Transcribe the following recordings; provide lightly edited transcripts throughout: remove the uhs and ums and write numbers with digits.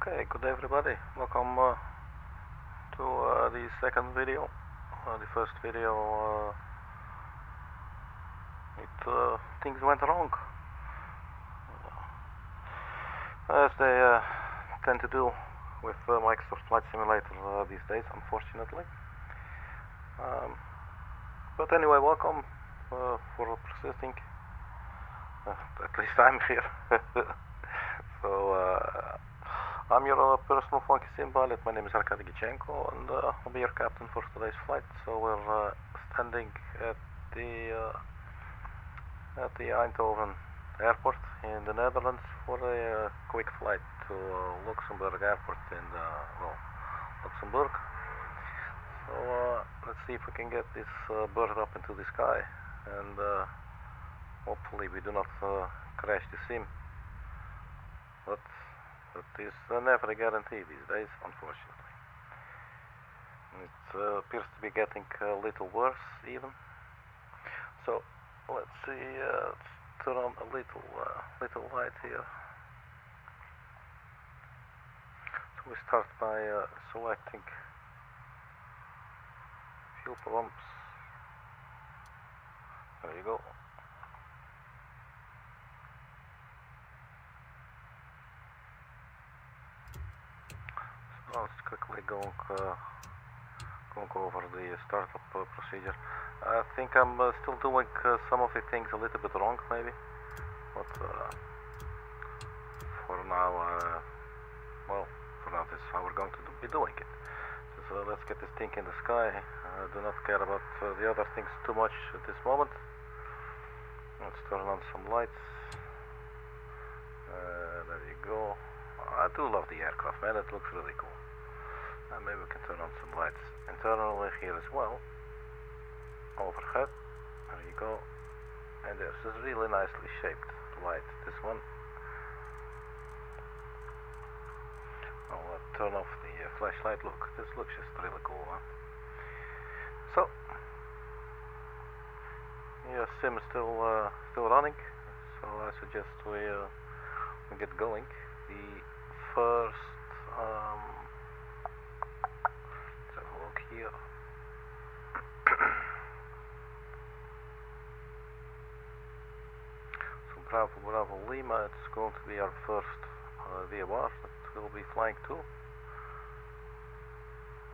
Okay, good day everybody. Welcome to the second video. The first video, things went wrong, as they tend to do with Microsoft Flight Simulator these days, unfortunately. But anyway, welcome for persisting. At least I'm here. So I'm your personal funky sim pilot. My name is Arkady Gidzenko, and I'll be your captain for today's flight. So we're standing at the Eindhoven airport in the Netherlands for a quick flight to Luxembourg airport in Luxembourg. So let's see if we can get this bird up into the sky, and hopefully we do not crash the sim. But that is never a guarantee these days, unfortunately. It appears to be getting a little worse even. So let's see, let's turn on a little light here. So we start by selecting fuel pumps. There you go. So let's quickly go over the startup procedure. I think I'm still doing some of the things a little bit wrong, maybe, but for now, this is how we're going to be doing it. So let's get this thing in the sky. I do not care about the other things too much at this moment. Let's turn on some lights. There you go. I do love the aircraft, man. It looks really cool. And maybe we can turn on some lights internally here as well. Overhead. There you go. And there's this really nicely shaped light. This one. I'll turn off the flashlight. Look, this looks just really cool, huh? So, yeah, sim is still running. So I suggest we get going. The first, let's have a look here. So Bravo Lima, it's going to be our first VOR that we'll be flying to.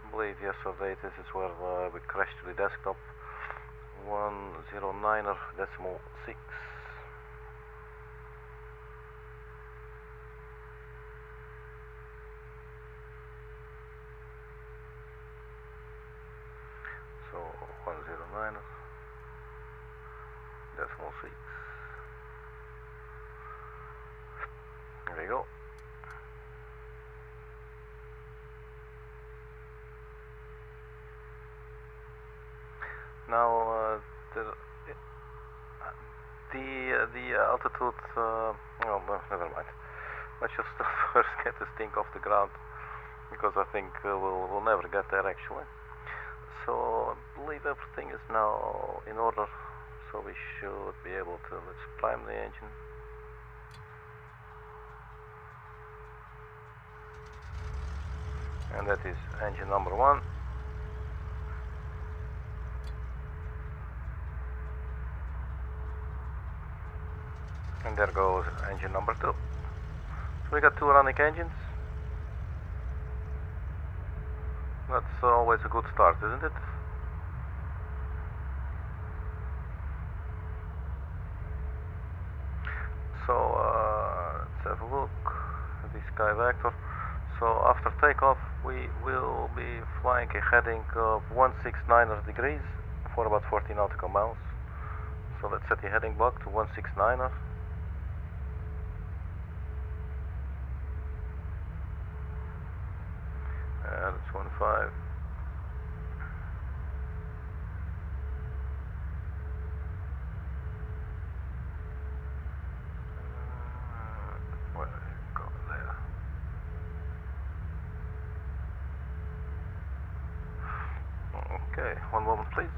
I believe yesterday this is where we crashed to the desktop. 109.6. So 109.6. There you go. Now the altitude. Oh, never mind. Let's just first get this thing off the ground, because I think we'll never get there actually. So I believe everything is now in order, so we should be able to, let's prime the engine. And that is engine number 1. And there goes engine number 2. So we got 2 running engines. That's always a good start, isn't it? So let's have a look at the sky vector. So after takeoff we will be flying a heading of 169 degrees for about 40 nautical miles. So let's set the heading back to 169. That's 15. Where go there? Okay, one moment please.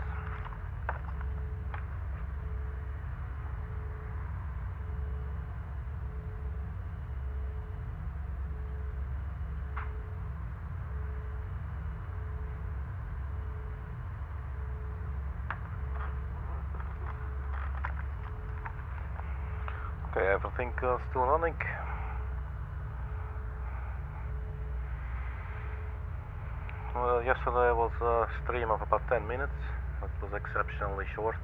Okay, everything still running. Yesterday was a stream of about 10 minutes. It was exceptionally short.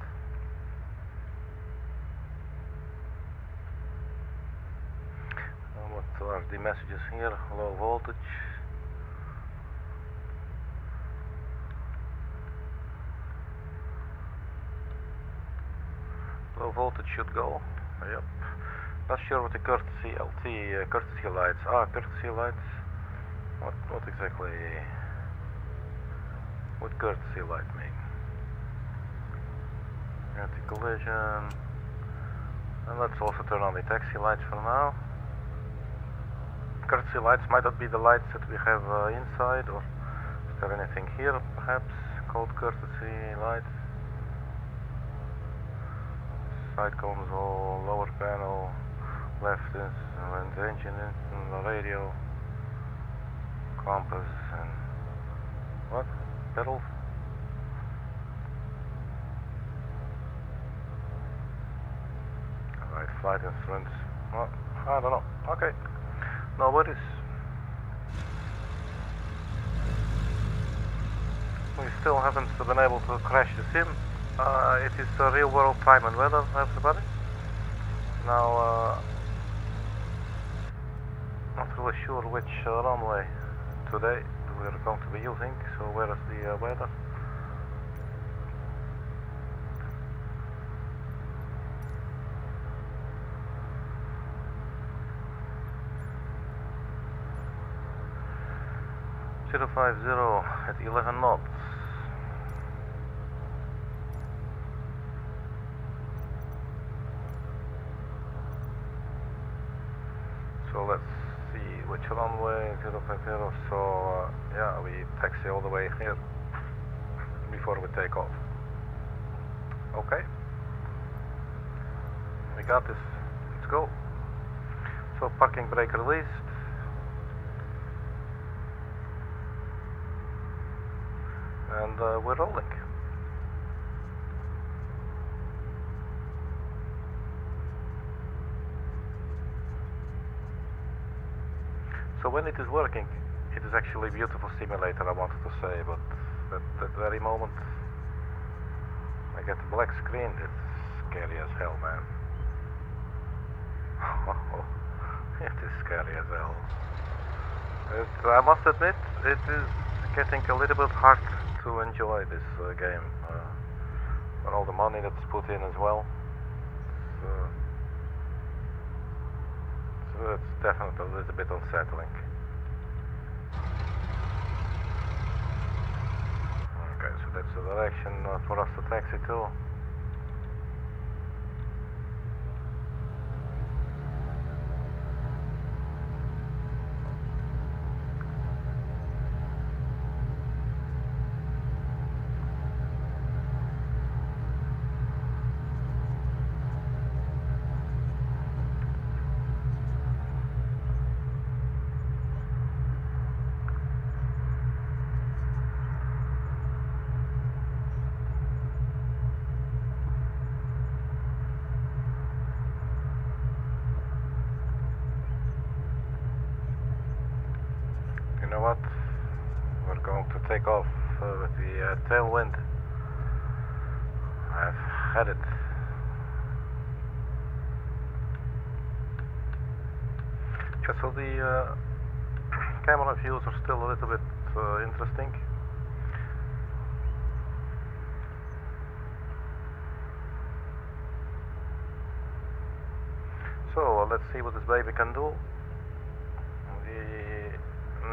What are the messages here? Low voltage. Low voltage should go. Yep. Not sure what the courtesy LT courtesy lights are. Courtesy lights. What exactly would courtesy light mean? Anti-collision. And let's also turn on the taxi lights for now. Courtesy lights might not be the lights that we have inside, or is there anything here perhaps called courtesy lights? Side console, lower panel, left is when the engine is, and the radio, compass, and what? Pedals? Alright, flight instruments. Well, I don't know. Okay. No worries. We still haven't been able to crash the sim. It is real world time and weather, everybody. Now, not really sure which runway today we're going to be using, so where is the weather? .050 at 11 knots. So let's see which runway, 050, so yeah, we taxi all the way here before we take off. Okay, we got this, let's go. So parking brake released. And we're rolling. So when it is working, it is actually a beautiful simulator, I wanted to say, but at that very moment I get a black screen. It's scary as hell, man. It is scary as hell. I must admit, it is getting a little bit hard to enjoy this game, and all the money that's put in as well. So it's definitely a little bit unsettling. Okay, so that's the direction for us to taxi to. You know what? We're going to take off with the tailwind. I've had it. Yeah, so the camera views are still a little bit interesting. So let's see what this baby can do. The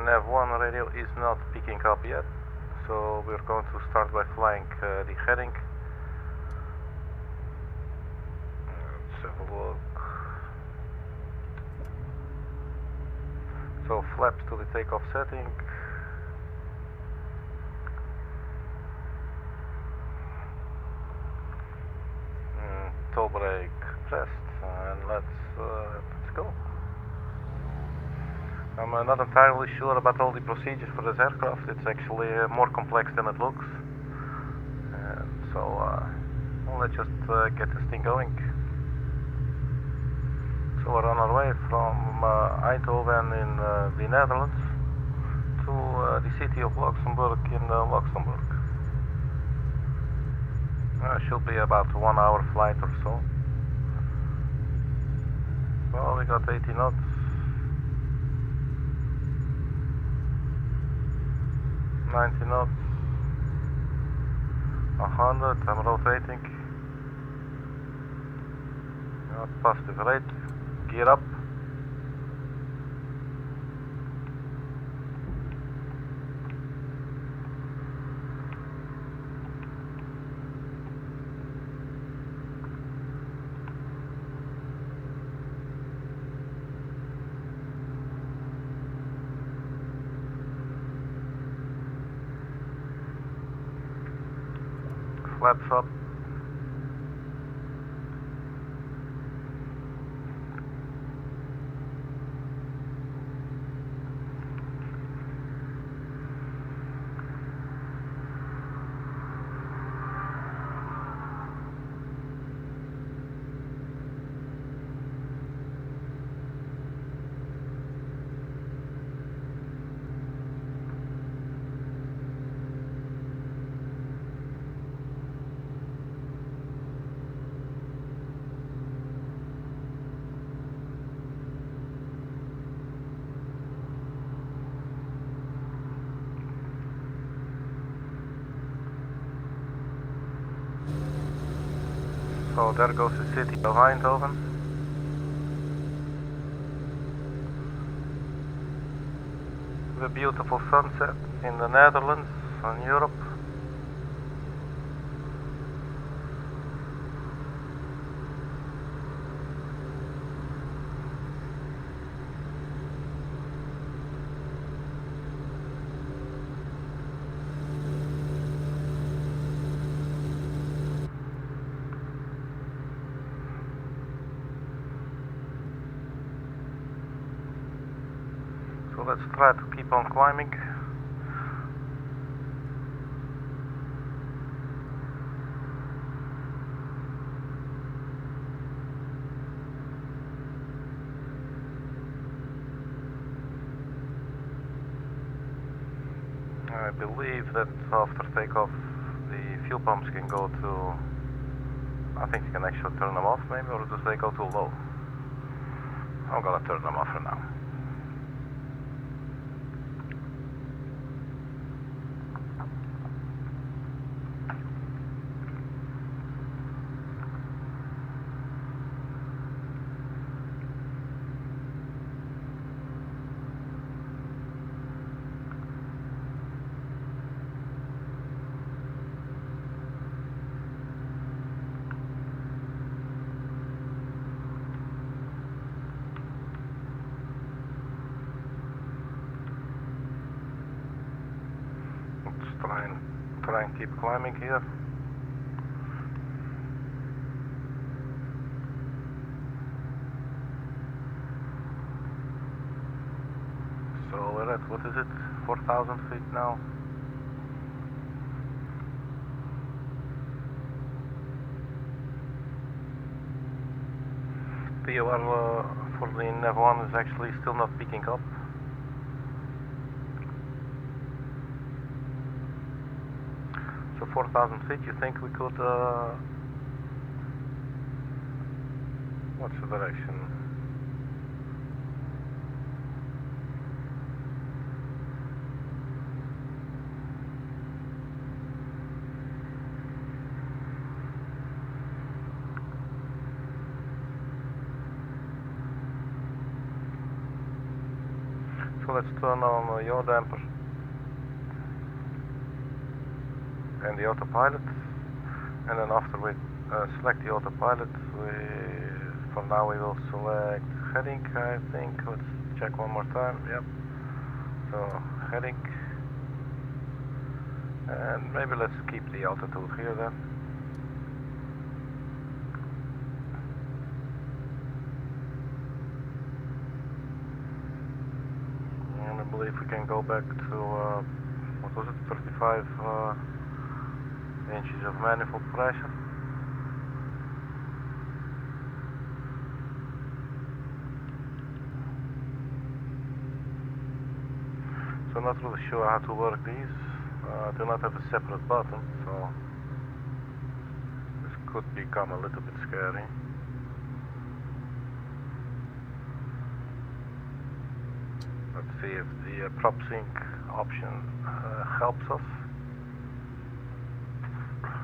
nav 1 radio is not picking up yet, so we're going to start by flying the heading. Let's have a look. So flaps to the takeoff setting. Toe brake pressed, and let's go. I'm not entirely sure about all the procedures for this aircraft. It's actually more complex than it looks. So well, let's just get this thing going. So we're on our way from Eindhoven in the Netherlands to the city of Luxembourg in Luxembourg. Should be about a 1 hour flight or so. Well, we got 80 knots. 90 knots. 100, I'm rotating. Positive rate. Gear up. Flaps up. So there goes the city of Eindhoven. The beautiful sunset in the Netherlands and Europe. So let's try to keep on climbing. I believe that after takeoff the fuel pumps can go to, I think you can actually turn them off maybe, or does they go too low? I'm gonna turn them off for now. Try and keep climbing here. So we're at, what is it, 4,000 feet now. POR for the NAV1 is actually still not picking up. So 4,000 feet, you think we could, what's the direction? So let's turn on the yaw damper and the autopilot, and then after we select the autopilot, for now we will select heading, I think. Let's check one more time. Yep. So heading, and maybe let's keep the altitude here then. And I believe we can go back to what was it, 35 inches of manifold pressure. So not really sure how to work these. Do not have a separate button, so this could become a little bit scary. Let's see if the prop sync option helps us.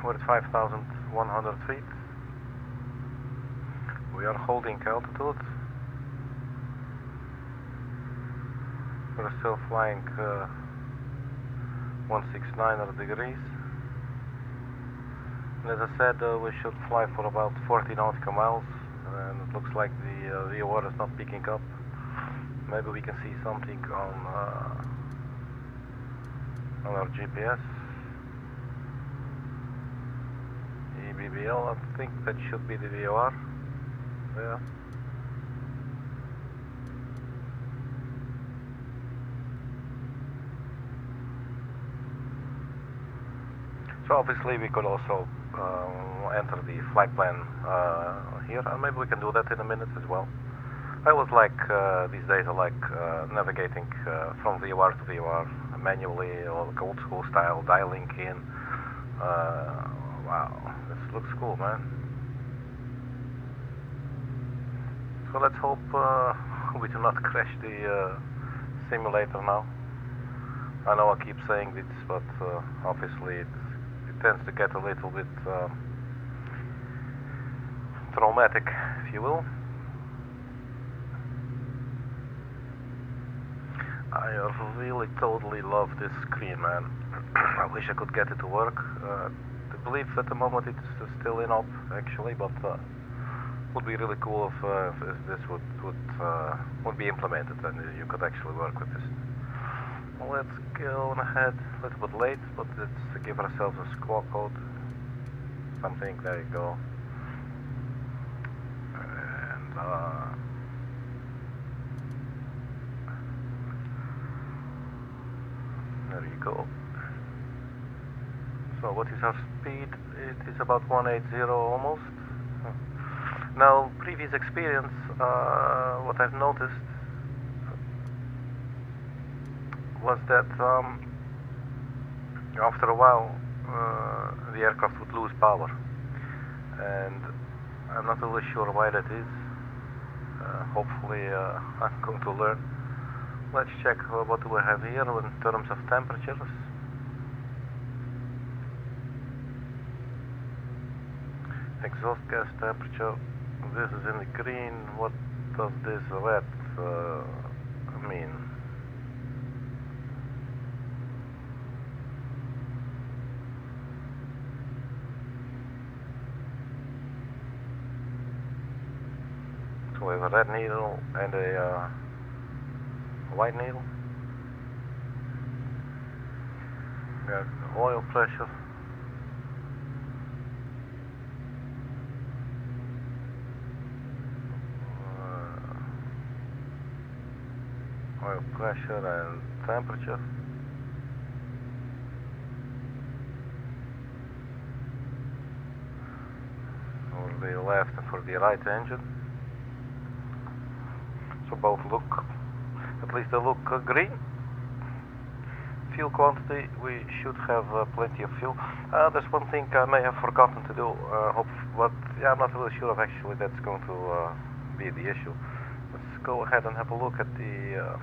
We're at 5,100 feet. We are holding altitude. We're still flying 169 degrees. And as I said, we should fly for about 40 nautical miles, and it looks like the VOR is not picking up. Maybe we can see something on our GPS. BBL, I think that should be the VOR. Yeah. So obviously we could also enter the flight plan here, and maybe we can do that in a minute as well. I always like, these days I like navigating from VOR to VOR manually, or like old school style, dialing in. Wow, this looks cool, man. So let's hope we do not crash the simulator now. I know I keep saying this, but obviously it tends to get a little bit traumatic, if you will. I really totally love this screen, man. I wish I could get it to work. I believe at the moment it's still in op, actually, but would be really cool if this would be implemented and you could actually work with this. Well, let's go on ahead. A little bit late, but let's give ourselves a squawk code. Something. There you go. And there you go. So what is our speed? It is about 180 almost. Now, previous experience, what I've noticed was that after a while the aircraft would lose power, and I'm not really sure why that is. Hopefully I'm going to learn. Let's check what do we have here in terms of temperatures. Exhaust gas temperature. This is in the green. What does this red mean? So we have a red needle and a white needle. We have oil pressure. Oil pressure and temperature. For the left and for the right engine. So both look, at least they look green. Fuel quantity, we should have plenty of fuel. There's one thing I may have forgotten to do, but yeah, I'm not really sure if actually that's going to be the issue. Let's go ahead and have a look at the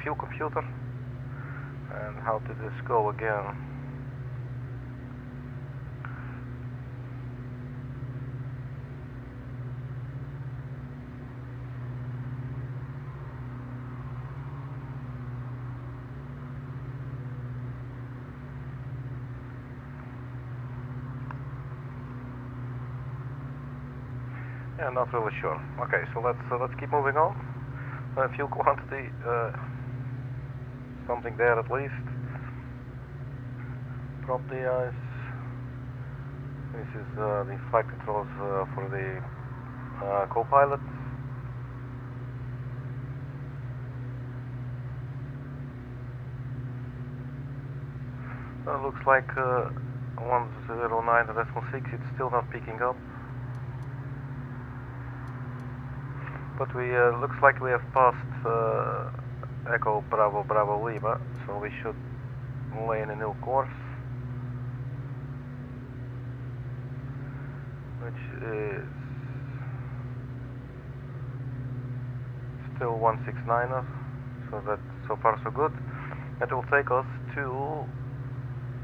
fuel computer. And how did this go again? Yeah, not really sure. Okay, so let's keep moving on. Fuel quantity, something there at least. Prop de-ice. This is the flight controls for the co-pilot. Looks like 109.6. It's still not picking up. But we looks like we have passed Echo Bravo Bravo Lima, so we should lay in a new course, which is still 169er, so that so far so good. That will take us to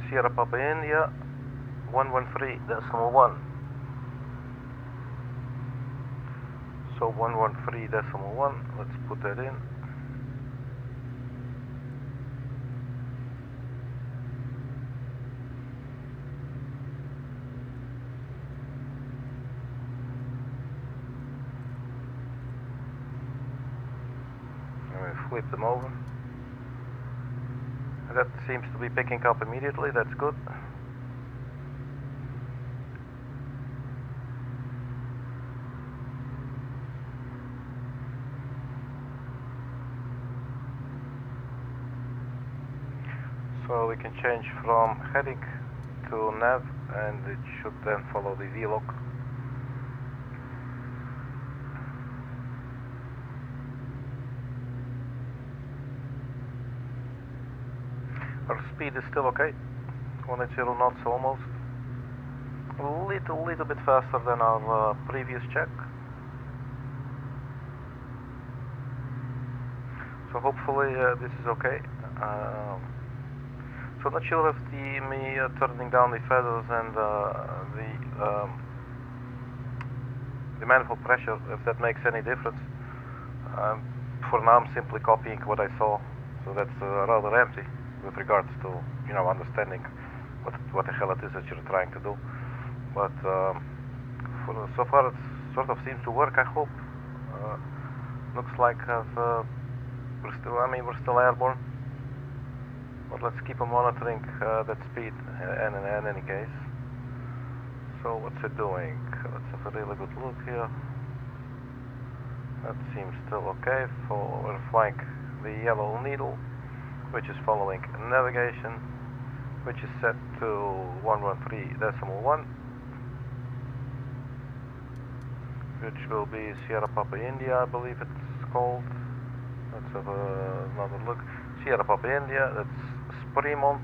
Sierra Papa India 113.1. So 113.1, let's put that in. Flip them over. That seems to be picking up immediately, that's good. So we can change from heading to nav, and it should then follow the VLOC. Our speed is still okay, 180 knots almost. A little bit faster than our previous check. So hopefully this is okay. So not sure if me turning down the feathers and the manifold pressure, if that makes any difference. For now I'm simply copying what I saw, so that's rather empty with regards to, you know, understanding what the hell it is that you're trying to do. But so far it sort of seems to work, I hope. Looks like we're still airborne. But let's keep on monitoring that speed in any case. So what's it doing? Let's have a really good look here. That seems still okay. We're flying the yellow needle, which is following navigation, which is set to 113.1, which will be Sierra Papa India, I believe it's called. Let's have another look. Sierra Papa India, that's Fremont.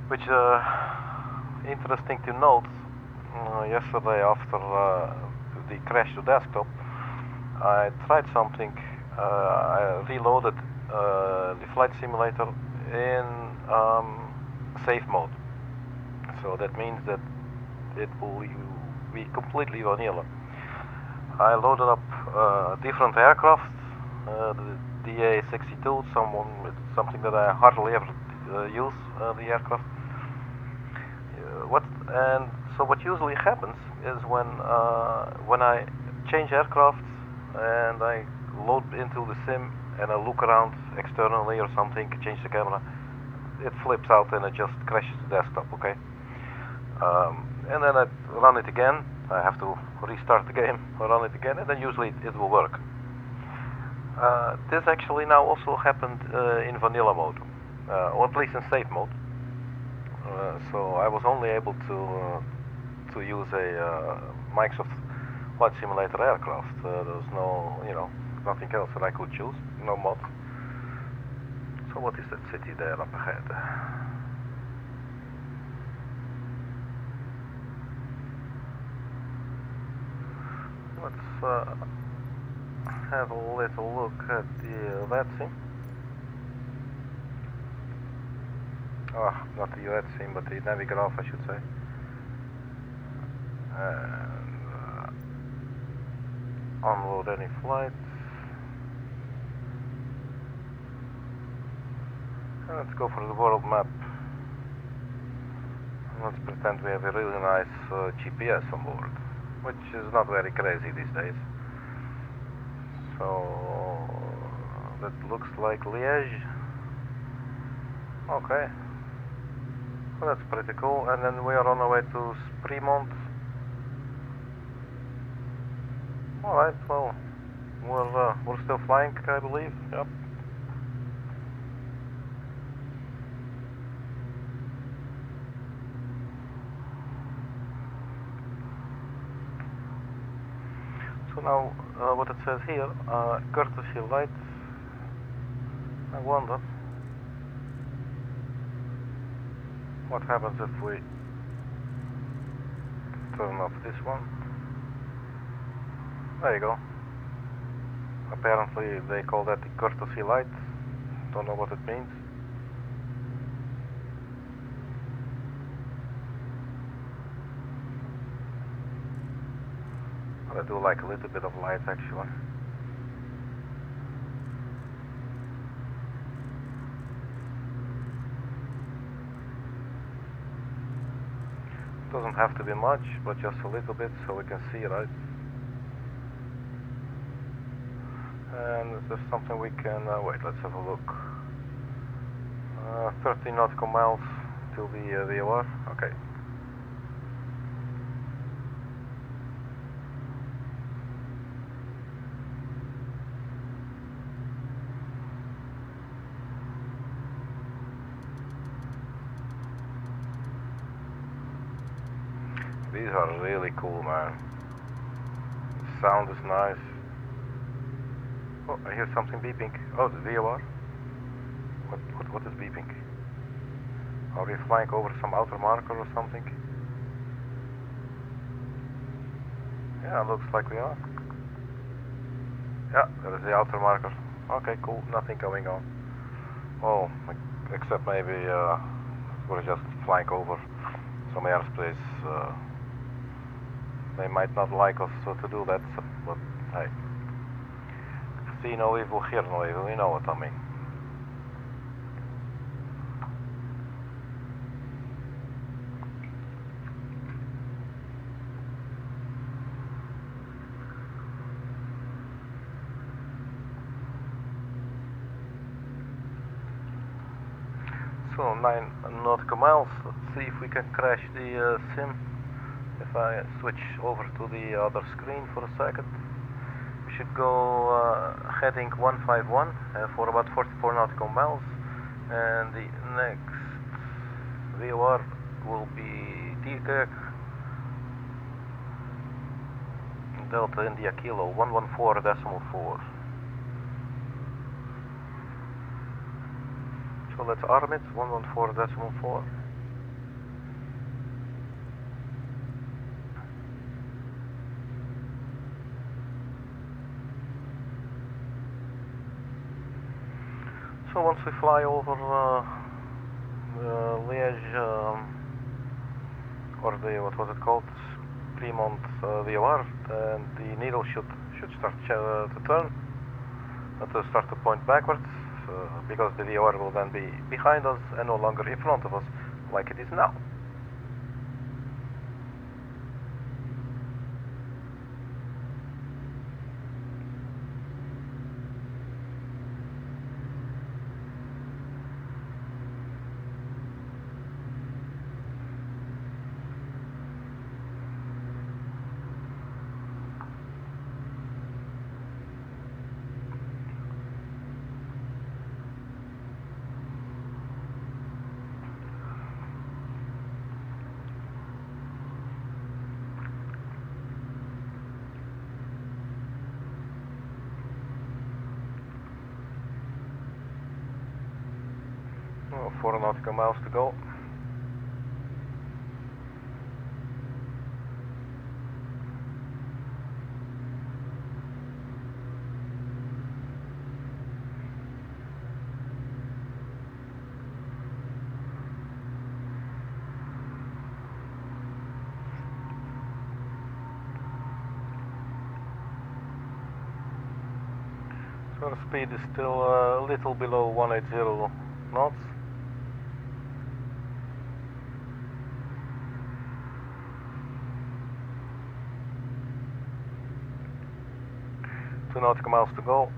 Which interesting to note, yesterday after the crash to desktop, I tried something. I reloaded the flight simulator in safe mode. So that means that it will be completely vanilla. I loaded up different aircraft, the DA-62, something that I hardly ever use the aircraft. So what usually happens is when I change aircraft and I load into the sim and I look around externally or something, change the camera, it flips out and it just crashes the desktop, okay? And then I run it again. I have to restart the game, run it again, and then usually it will work. This actually now also happened in vanilla mode, or at least in safe mode. So I was only able to use a Microsoft Flight Simulator aircraft. There was no, nothing else that I could choose, no mod. So what is that city there up ahead? Let's have a little look at the LEDSIM. Not the LEDSIM, but the Navigraph, I should say. And unload any flights. And let's go for the world map. Let's pretend we have a really nice GPS on board, which is not very crazy these days. So that looks like Liège. Okay, well, that's pretty cool. And then we are on our way to Fremont, Alright, well, we're still flying, I believe. Yep. So now, what it says here, courtesy light. I wonder what happens if we turn off this one. There you go. Apparently they call that the courtesy light. Don't know what it means. But I do like a little bit of light actually. Doesn't have to be much, but just a little bit so we can see, right? And is there something we can, wait, let's have a look. 13 nautical miles till the VOR, okay. These are really cool, man. The sound is nice. Oh, I hear something beeping. Oh, the VOR. What is beeping? Are we flying over some outer marker or something? Yeah, looks like we are. Yeah, there is the outer marker. Okay, cool. Nothing going on. Oh, except maybe we're just flying over some airspace. They might not like us to do that, but hey. See no evil, hear no evil, you know what I mean. So 9 nautical miles. Let's see if we can crash the sim. If I switch over to the other screen for a second, we should go heading 151 for about 44 nautical miles, and the next VOR will be DK Delta India Kilo 114.4. So let's arm it 114.4. So once we fly over Liège, or the, what was it called, Fremont VOR, then the needle should start to turn, to start to point backwards, because the VOR will then be behind us and no longer in front of us, like it is now. Oh, 4 nautical miles to go. So the speed is still a little below 180 knots. Two nautical miles to go.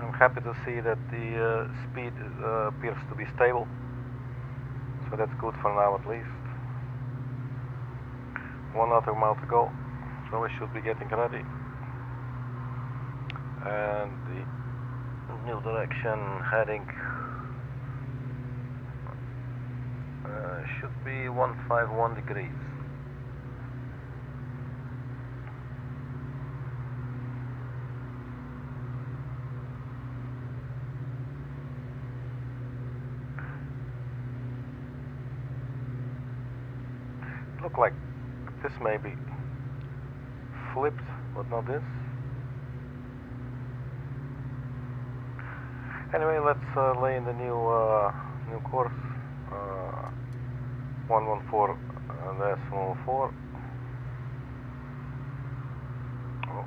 I'm happy to see that the speed appears to be stable, so that's good for now at least. 1 nautical mile to go, so we should be getting ready. And the new direction heading should be 151 degrees. Look like this may be flipped, but not this. Anyway, let's lay in the new course, 114.4. Oh.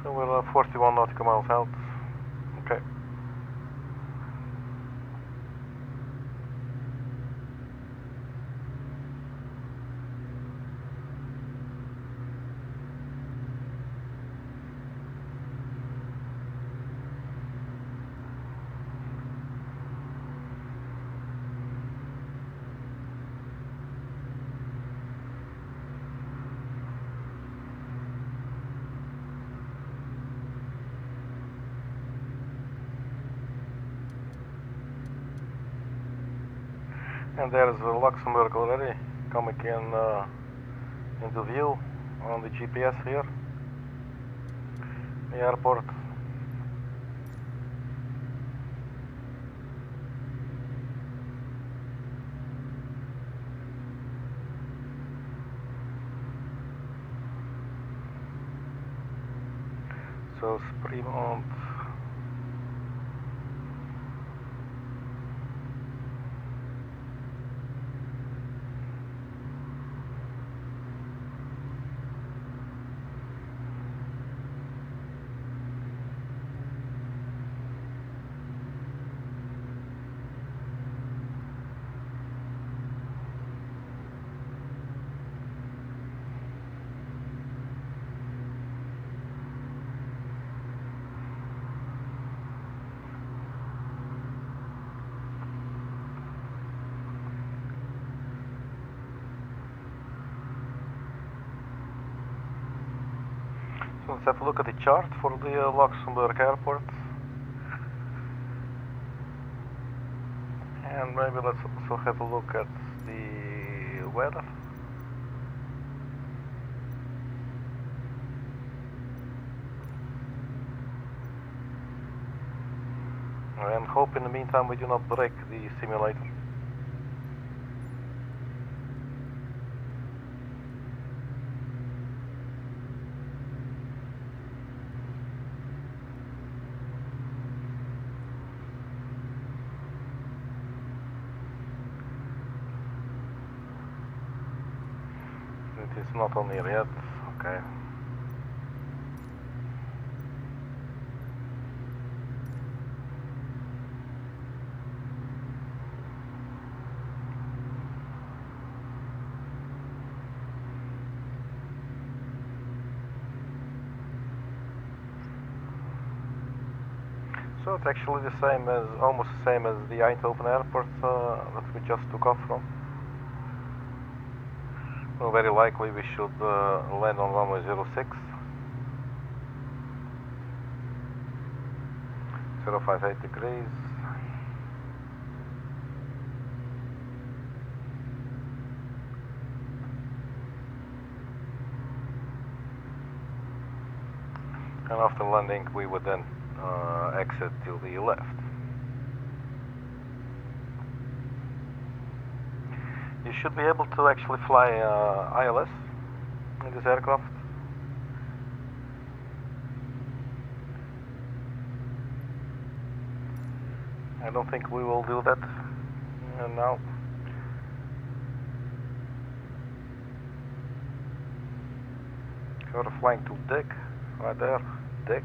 So we're 41 nautical miles out. Okay. And there's Luxembourg already coming into view on the GPS here, the airport. So Fremont. Let's have a look at the chart for the Luxembourg airport, and maybe let's also have a look at the weather. And hope in the meantime we do not break the simulator. It's not on here yet, okay. So it's actually the same as, almost the same as the Eindhoven airport that we just took off from. Well, very likely we should land on runway 06, 058 degrees. And after landing we would then exit to the left. You should be able to actually fly ILS in this aircraft. I don't think we will do that now. So we're flying to DIK, right there, DIK.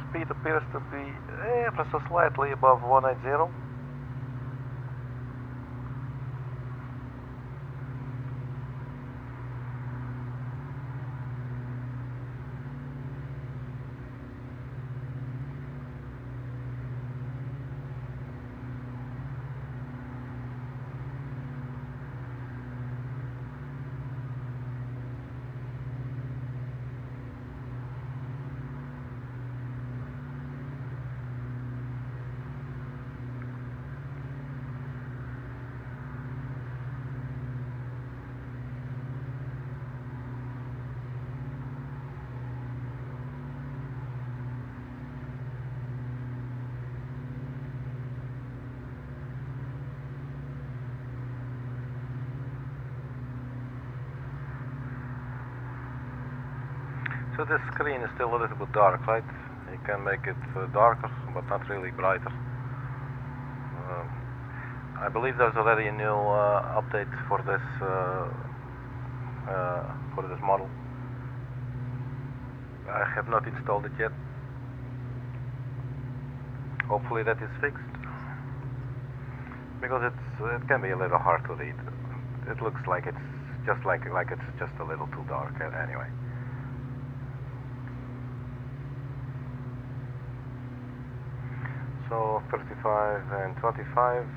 Speed appears to be ever so slightly above 180. So this screen is still a little bit dark, right? You can make it darker, but not really brighter. I believe there's already a new update for this model. I have not installed it yet. Hopefully that is fixed, because it can be a little hard to read. It looks like it's just it's just a little too dark anyway. So 35 and 25.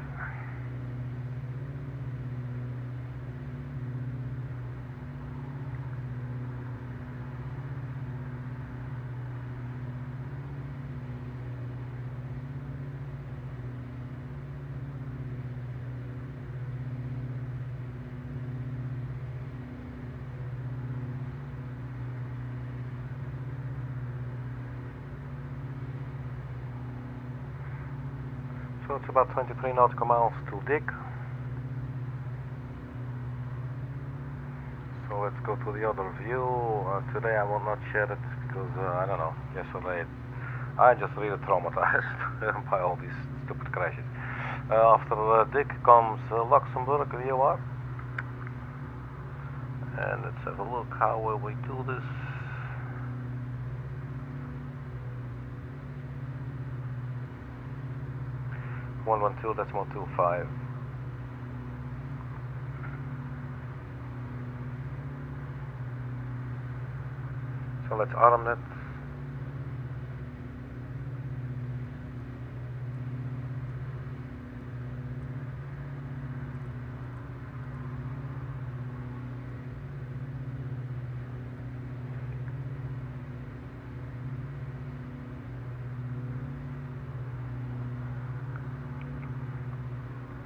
So it's about 23 nautical miles to Dik. So let's go to the other view. Today I will not share it because I don't know. Yesterday I just really traumatized by all these stupid crashes. After Dik comes Luxembourg VOR, and let's have a look. How will we do this? One 112.25. So let's arm it.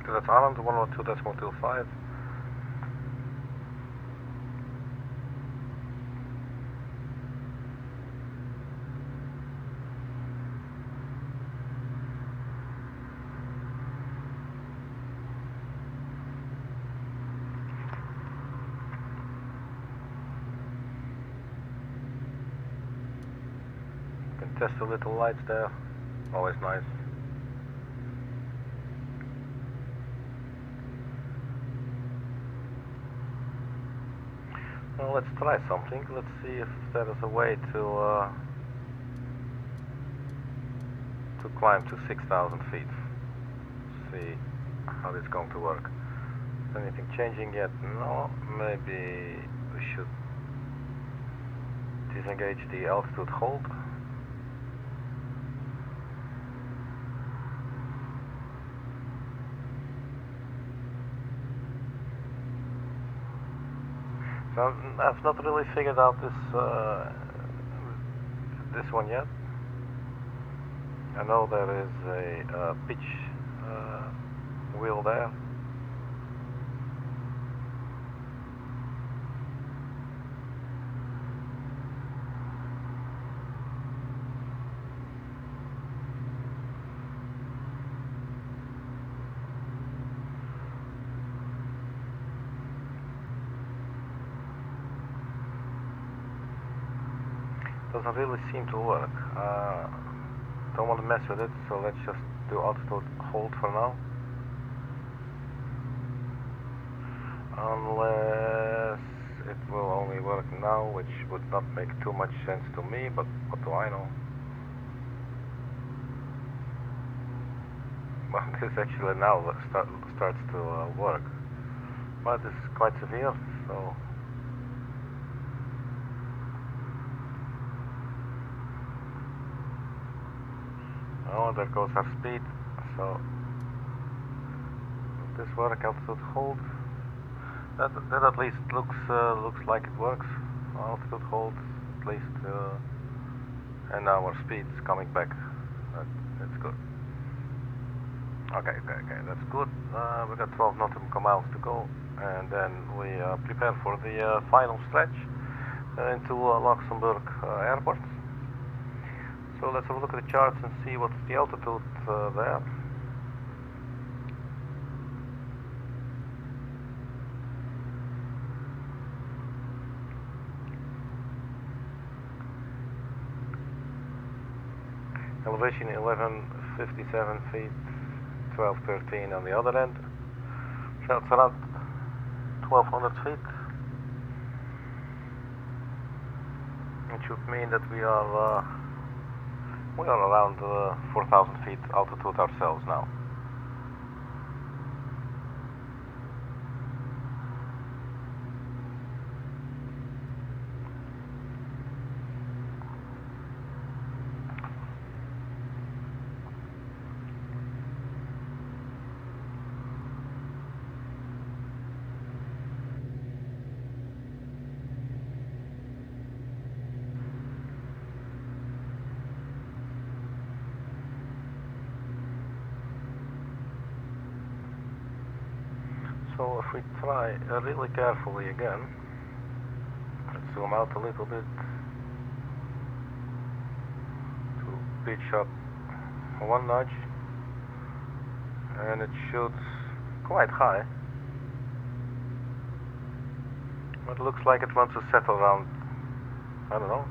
So that's armed 102.25. Test the little lights there, always nice. Well, let's try something. Let's see if there is a way to climb to 6,000 feet. See how it's going to work. Is anything changing yet? No. Maybe we should disengage the altitude hold. So I've not really figured out this one yet. I know there is a pitch wheel there. Doesn't really seem to work. Don't want to mess with it, so let's just do altitude hold for now. Unless it will only work now, which would not make too much sense to me, but what do I know? Well, this actually now starts to work, but it's quite severe, so oh, there goes our speed. So this work, altitude hold. That at least looks like it works. Altitude hold at least, and now our speed's coming back. That's good. Okay, that's good. We got 12 nautical miles to go, and then we prepare for the final stretch into Luxembourg airport. So let's have a look at the charts and see what's the altitude there. Elevation 1157 feet, 1213 on the other end. So it's around 1200 feet. It should mean that we are around 4000 feet altitude ourselves now. So if we try really carefully again, let's zoom out a little bit to pitch up one notch, and it shoots quite high, but it looks like it wants to settle around, I don't know,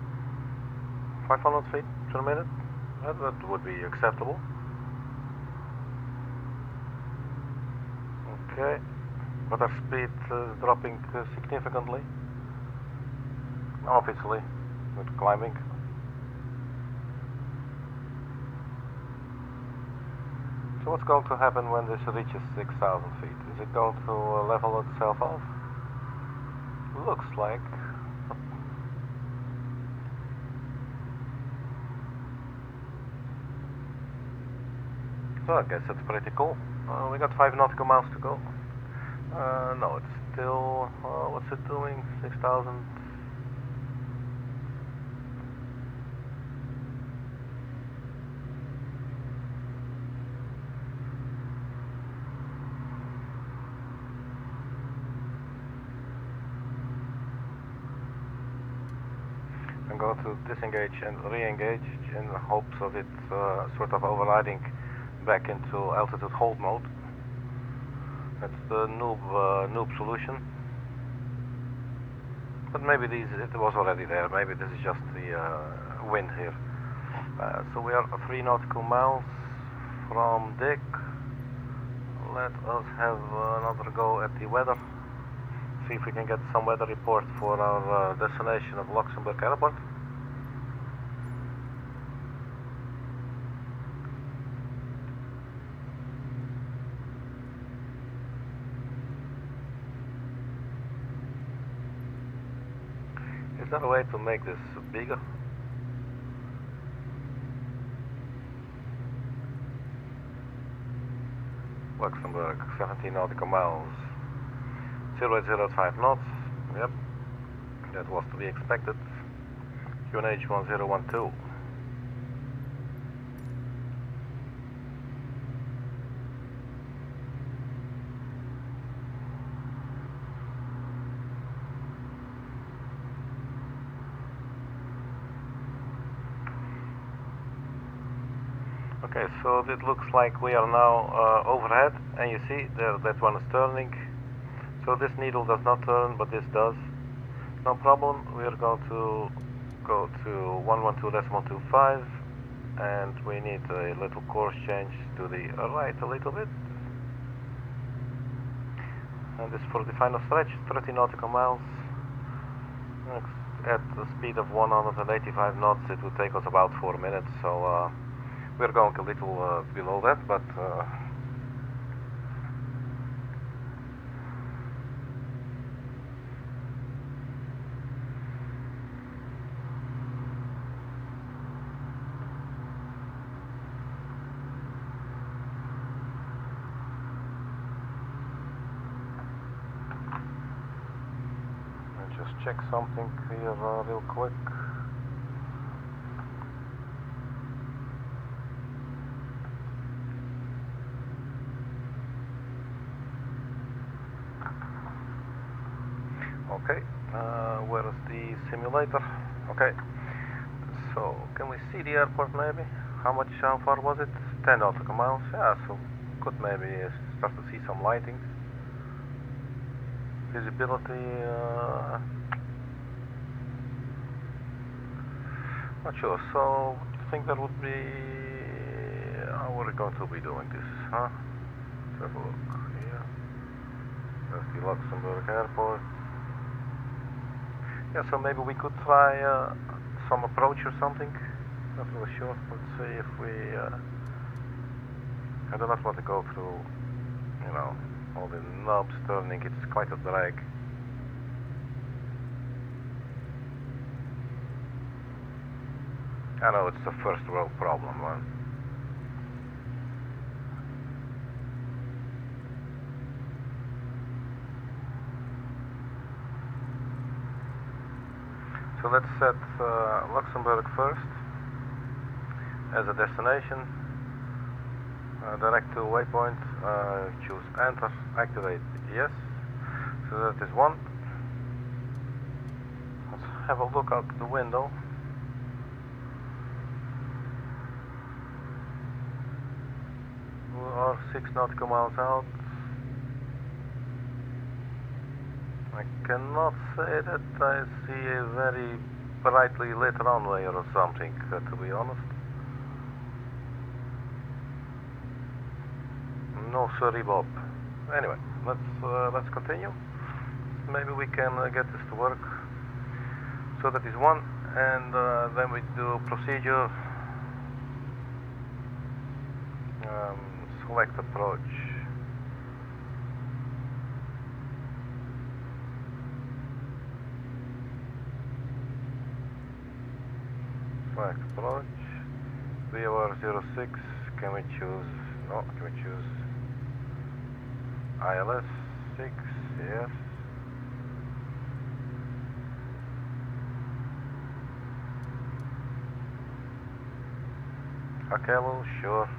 500 feet per minute. That would be acceptable. Okay. But our speed is dropping significantly, obviously, with climbing. So what's going to happen when this reaches 6,000 feet? Is it going to level itself off? Looks like. So I guess that's pretty cool. We got 5 nautical miles to go. No, it's still, what's it doing? 6,000. I'm going to disengage and re-engage in the hopes of it sort of overriding back into altitude hold mode. That's the noob solution. But maybe it was already there. Maybe this is just the wind here. So we are 3 nautical miles from DIK. Let us have another go at the weather. See if we can get some weather report for our destination of Luxembourg Airport. Is there a way to make this bigger? Luxembourg, 17 nautical miles, 0805 knots. Yep, that was to be expected. QNH 1012. Okay, so it looks like we are now overhead, and you see there that one is turning. So this needle does not turn, but this does. No problem. We are going to go to 112.25, and we need a little course change to the right a little bit. And this for the final stretch, 30 nautical miles. At the speed of 185 knots, it would take us about 4 minutes. So we're going a little below that, but just check something here real quick. Okay, where is the simulator? Okay, so can we see the airport maybe? How far was it? 10 nautical miles, yeah, so could maybe start to see some lighting. Visibility, not sure, so do you think that would be, how are we going to be doing this, huh? Let's have a look here. There's the Luxembourg airport. Yeah, so maybe we could try some approach or something. Not really sure. Let's see if we. I do not want to go through, you know, all the knobs turning. It's quite a drag. I know it's a first world problem, man. So let's set Luxembourg first as a destination. Direct to waypoint, choose enter, activate yes. So that is one. Let's have a look out the window. We are 6 nautical miles out. I cannot say that I see a very brightly lit runway or something, to be honest. No sorry, Bob. Anyway, let's continue. Maybe we can get this to work. So that is one, and then we do procedure. Select approach. Select approach. VOR 06. Can we choose? No. Can we choose ELLX 6? Yes. Arkady, sure.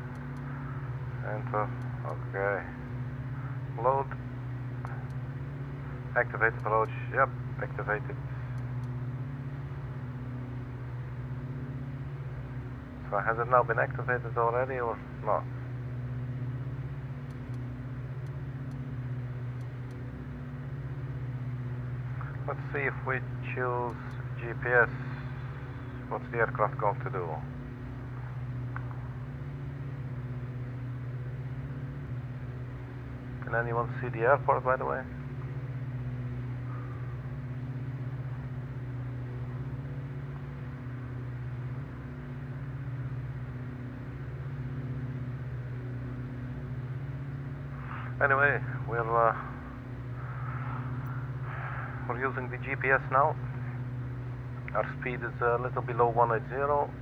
Enter. Okay. Load. Activate approach. Yep, activated. So has it now been activated already or not? Let's see if we choose GPS. What's the aircraft going to do? Can anyone see the airport, by the way? Anyway, we're using the GPS now. Our speed is a little below 180.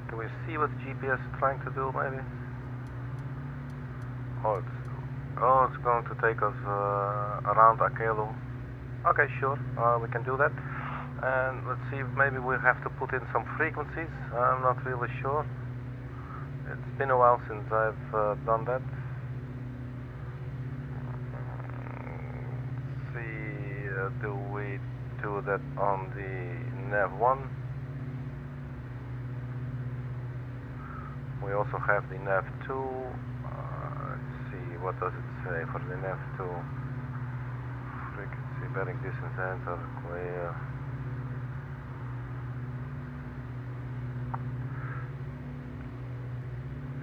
Can we see what the GPS is trying to do, maybe? Oh, it's going to take us around Arkady. Okay, sure, we can do that. And let's see if maybe we have to put in some frequencies. I'm not really sure. It's been a while since I've done that. Let's see, do we do that on the nav1? We also have the nav2. What does it say for the nav2? Frequency, bearing distance, enter, clear.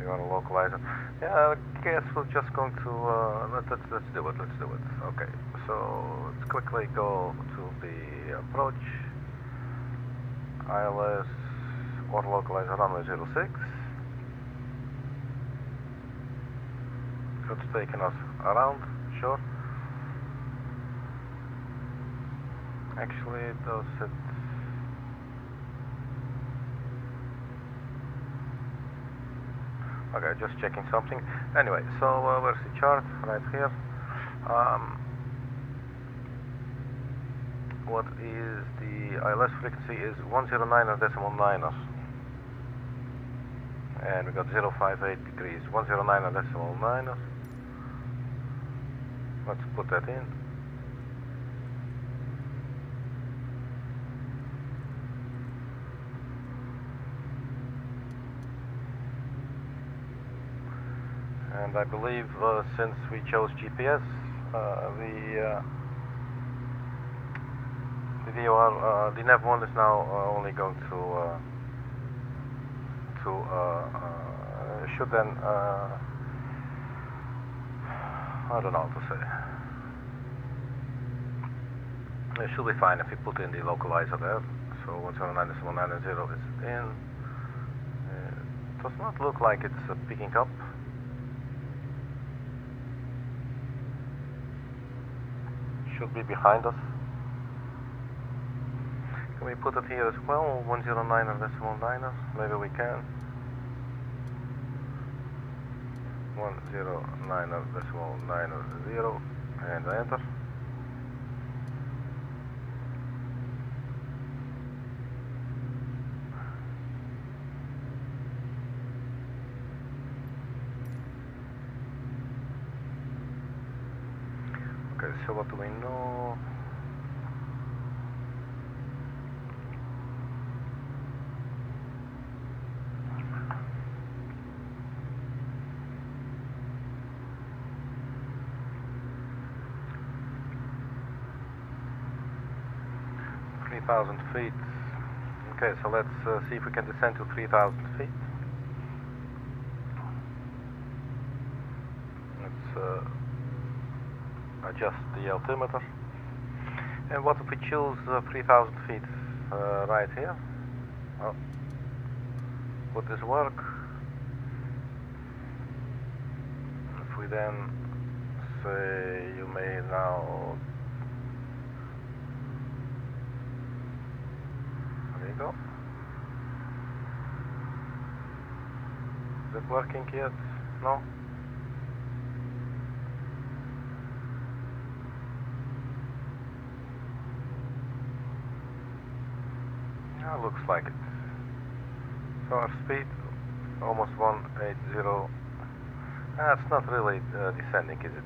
You want to localize it? Yeah, I guess we're just going to let's do it. Let's do it. Okay, so let's quickly go to the approach. ILS or localize runway 06. It's taking us around, sure. Actually, does it? Okay, just checking something. Anyway, so where's the chart? Right here. what is the ILS frequency is 109.9, and we got 058 degrees, 109.9. Let's put that in. And I believe since we chose GPS, the VOR, the nav1 is now only going to should then I don't know how to say. It should be fine if you put in the localizer there. So 109.990 is in. It does not look like it's picking up. Should be behind us. Can we put it here as well? 109.9. Maybe we can. 109.90 and enter. Okay, so what do we know? feet. Okay, so let's see if we can descend to 3,000 feet. Let's adjust the altimeter. And what if we choose 3,000 feet right here? Oh. Would this work? If we then say you may now. There you go. Is it working yet? No? Yeah, looks like it. So our speed, almost 180. It's not really descending, is it?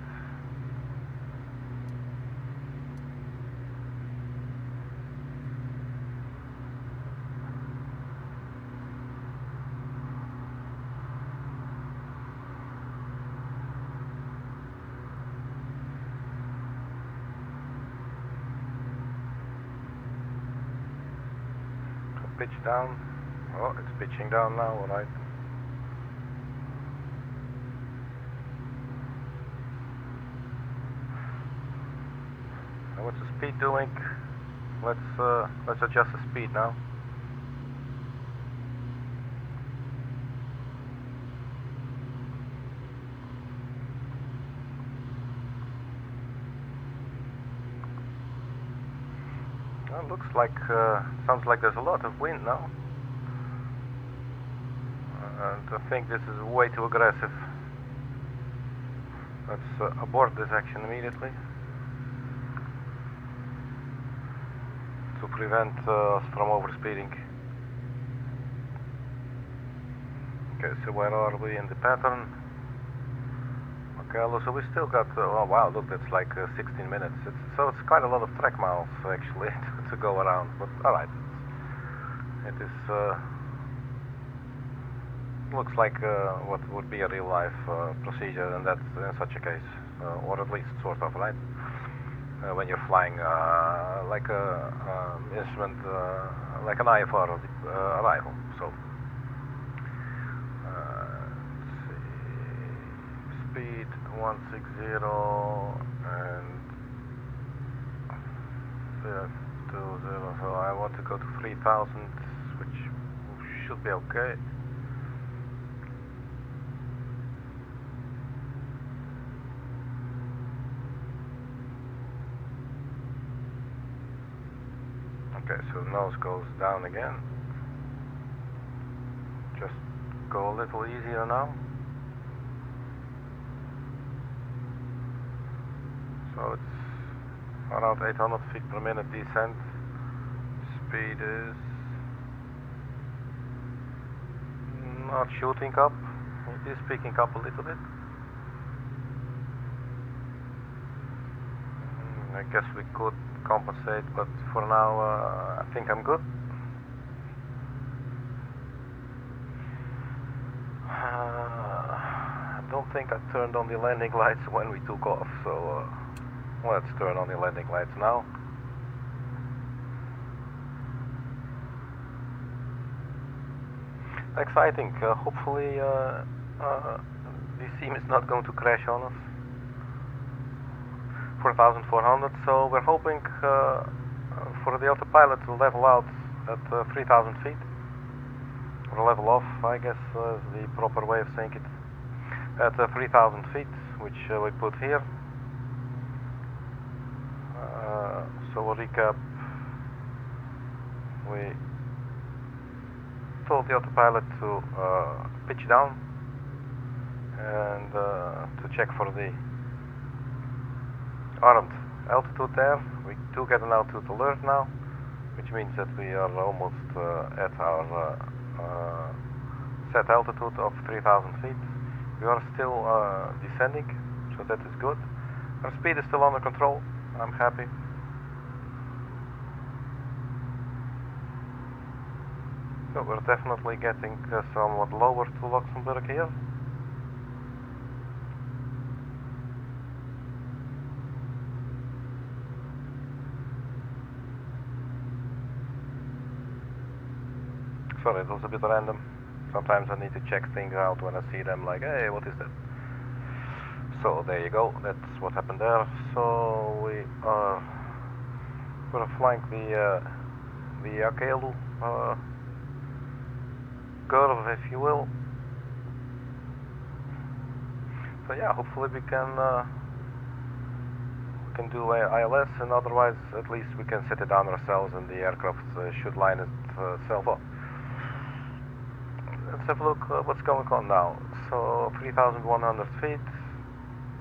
Pitch down. Oh, it's pitching down now, alright. Now what's the speed doing? Let's adjust the speed now. Well, looks like, sounds like there's a lot of wind now. And I think this is way too aggressive. Let's abort this action immediately to prevent us from overspeeding. Okay, so where are we in the pattern? Okay, so we still got, oh wow, look, that's like 16 minutes. So it's quite a lot of track miles actually to go around, but alright. It is, looks like what would be a real life procedure in such a case, or at least sort of, right? When you're flying like a instrument, like an IFR arrival. So let's see, speed 160 and 020. So I want to go to 3,000, which should be okay. Okay, so nose goes down again. Just go a little easier now. So it's around 800 feet per minute descent. Speed is not shooting up, it is picking up a little bit. I guess we could compensate, but for now I think I'm good. I don't think I turned on the landing lights when we took off, so let's turn on the landing lights now. Exciting. Hopefully the seam is not going to crash on us. 4,400, so we're hoping for the autopilot to level out at 3,000 feet. Or level off, I guess is the proper way of saying it. At 3,000 feet, which we put here. So we'll recap. We told the autopilot to pitch down and to check for the armed altitude there. We do get an altitude alert now, which means that we are almost at our set altitude of 3,000 feet. We are still descending, so that is good. Our speed is still under control. I'm happy. So we're definitely getting somewhat lower to Luxembourg here. Sorry, it was a bit random. Sometimes I need to check things out when I see them, like, hey, what is that? So there you go, that's what happened there. So we're flying the Arkady curve, if you will. So yeah, hopefully we can do ILS, and otherwise at least we can set it down ourselves and the aircraft should line itself up. Let's have a look what's going on now. So 3,100 feet.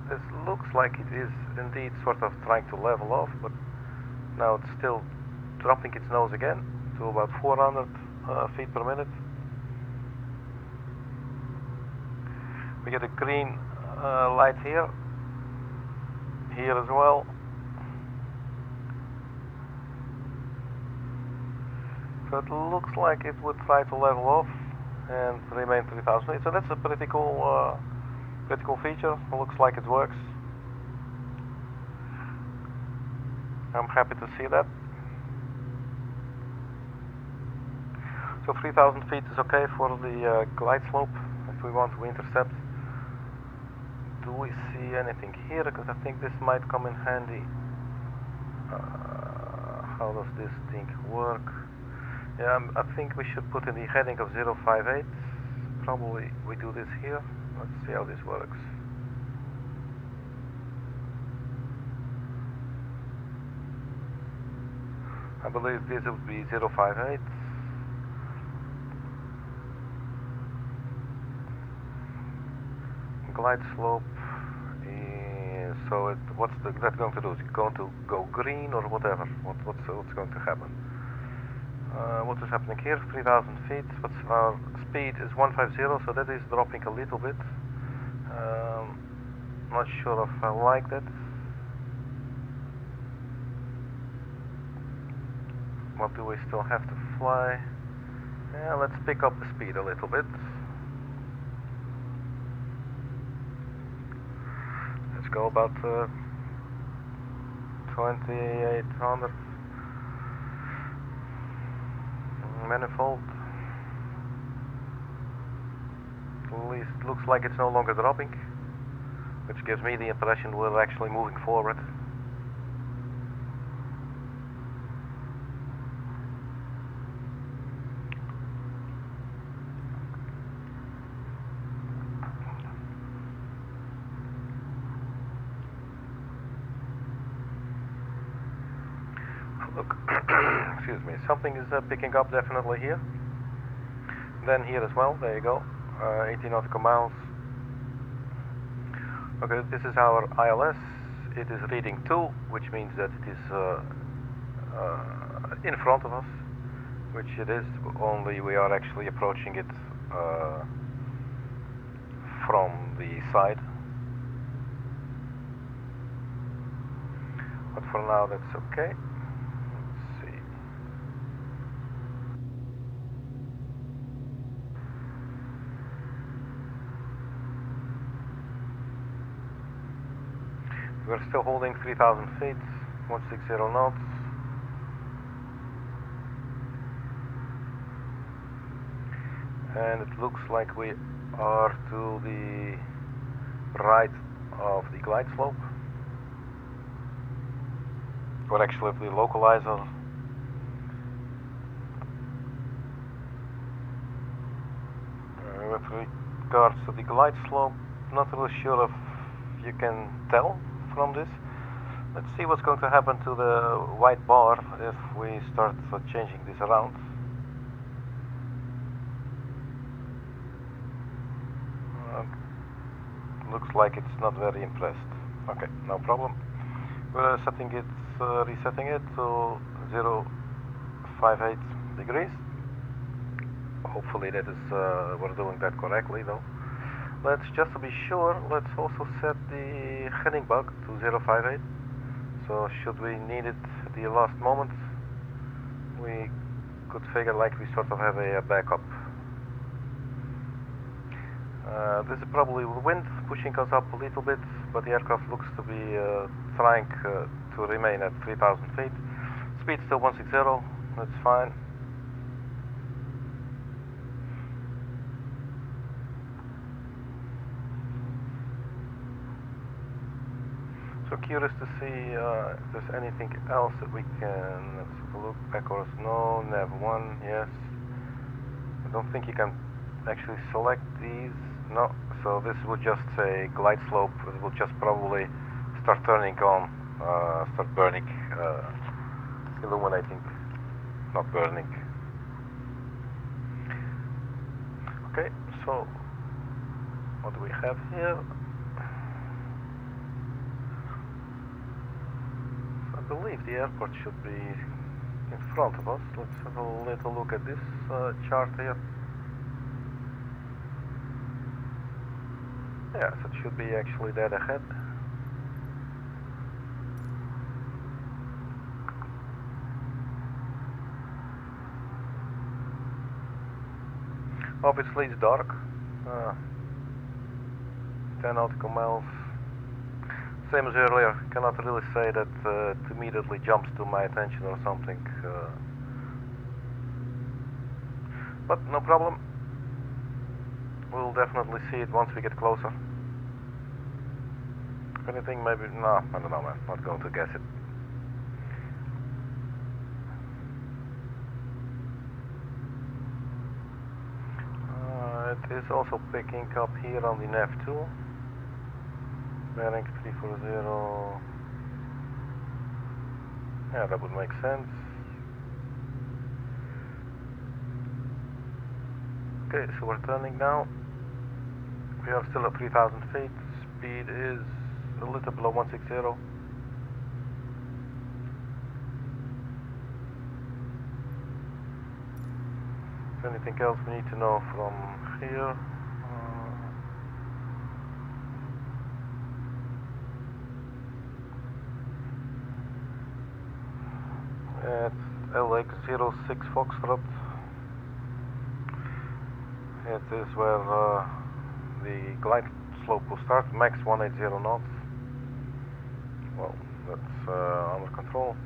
This looks like it is indeed sort of trying to level off, but now it's still dropping its nose again to about 400 feet per minute. We get a green light here as well. So it looks like it would try to level off and remain 3,000 feet. So that's a pretty cool feature. It looks like it works. I'm happy to see that. So 3,000 feet is okay for the glide slope if we want to intercept. Do we see anything here? Because I think this might come in handy. How does this thing work? Yeah, I think we should put in the heading of 058. Probably we do this here. Let's see how this works. I believe this would be 058. Glide slope. So what's that going to do? Is it going to go green or whatever? What's going to happen? What is happening here? 3,000 feet. What's our speed is 150, so that is dropping a little bit. Not sure if I like that. What do we still have to fly? Yeah, let's pick up the speed a little bit. Let's go about 2,800 manifold. At least it looks like it's no longer dropping, which gives me the impression we're actually moving forward. Look, excuse me, something is picking up definitely here. Then here as well, there you go, 80 nautical miles. Okay, this is our ILS, it is reading 2, which means that it is in front of us, which it is, only we are actually approaching it from the side. But for now that's okay. Let's see. We're still holding 3,000 feet, 160 knots. And it looks like we are to the right of the glide slope. Or actually the localizer. With regards to the glide slope, not really sure if you can tell from this. Let's see what's going to happen to the white bar if we start changing this around. Looks like it's not very impressed. Okay, no problem. We're setting it, resetting it to 0.58 degrees. Hopefully that is, we're doing that correctly though. Let's, just to be sure, let's also set the heading bug to 0.58. So should we need it at the last moment, we could figure like we sort of have a backup. This is probably the wind pushing us up a little bit, but the aircraft looks to be trying to remain at 3,000 feet. Speed still 160, that's fine. So curious to see if there's anything else that we can, let's have a look, backwards, no, nav 1, yes. I don't think you can actually select these, no, so this will just say glide slope, it will just probably start turning on, start burning, illuminating, not burning. Okay, so what do we have here? I believe the airport should be in front of us. Let's have a little look at this chart here. Yes, it should be actually dead ahead. Obviously it's dark. 10 nautical miles. Same as earlier, cannot really say that it immediately jumps to my attention or something. But no problem. We'll definitely see it once we get closer. If anything, maybe, no, I don't know, man, not going to guess it. It is also picking up here on the nav 2. Bearing 340. Yeah, that would make sense. Okay, so we're turning now. We are still at 3,000 feet. Speed is a little below 160. Is there anything else we need to know from here? At ELLX 06 Foxtrot. It is where the glide slope will start, max 180 knots. Well, that's under control.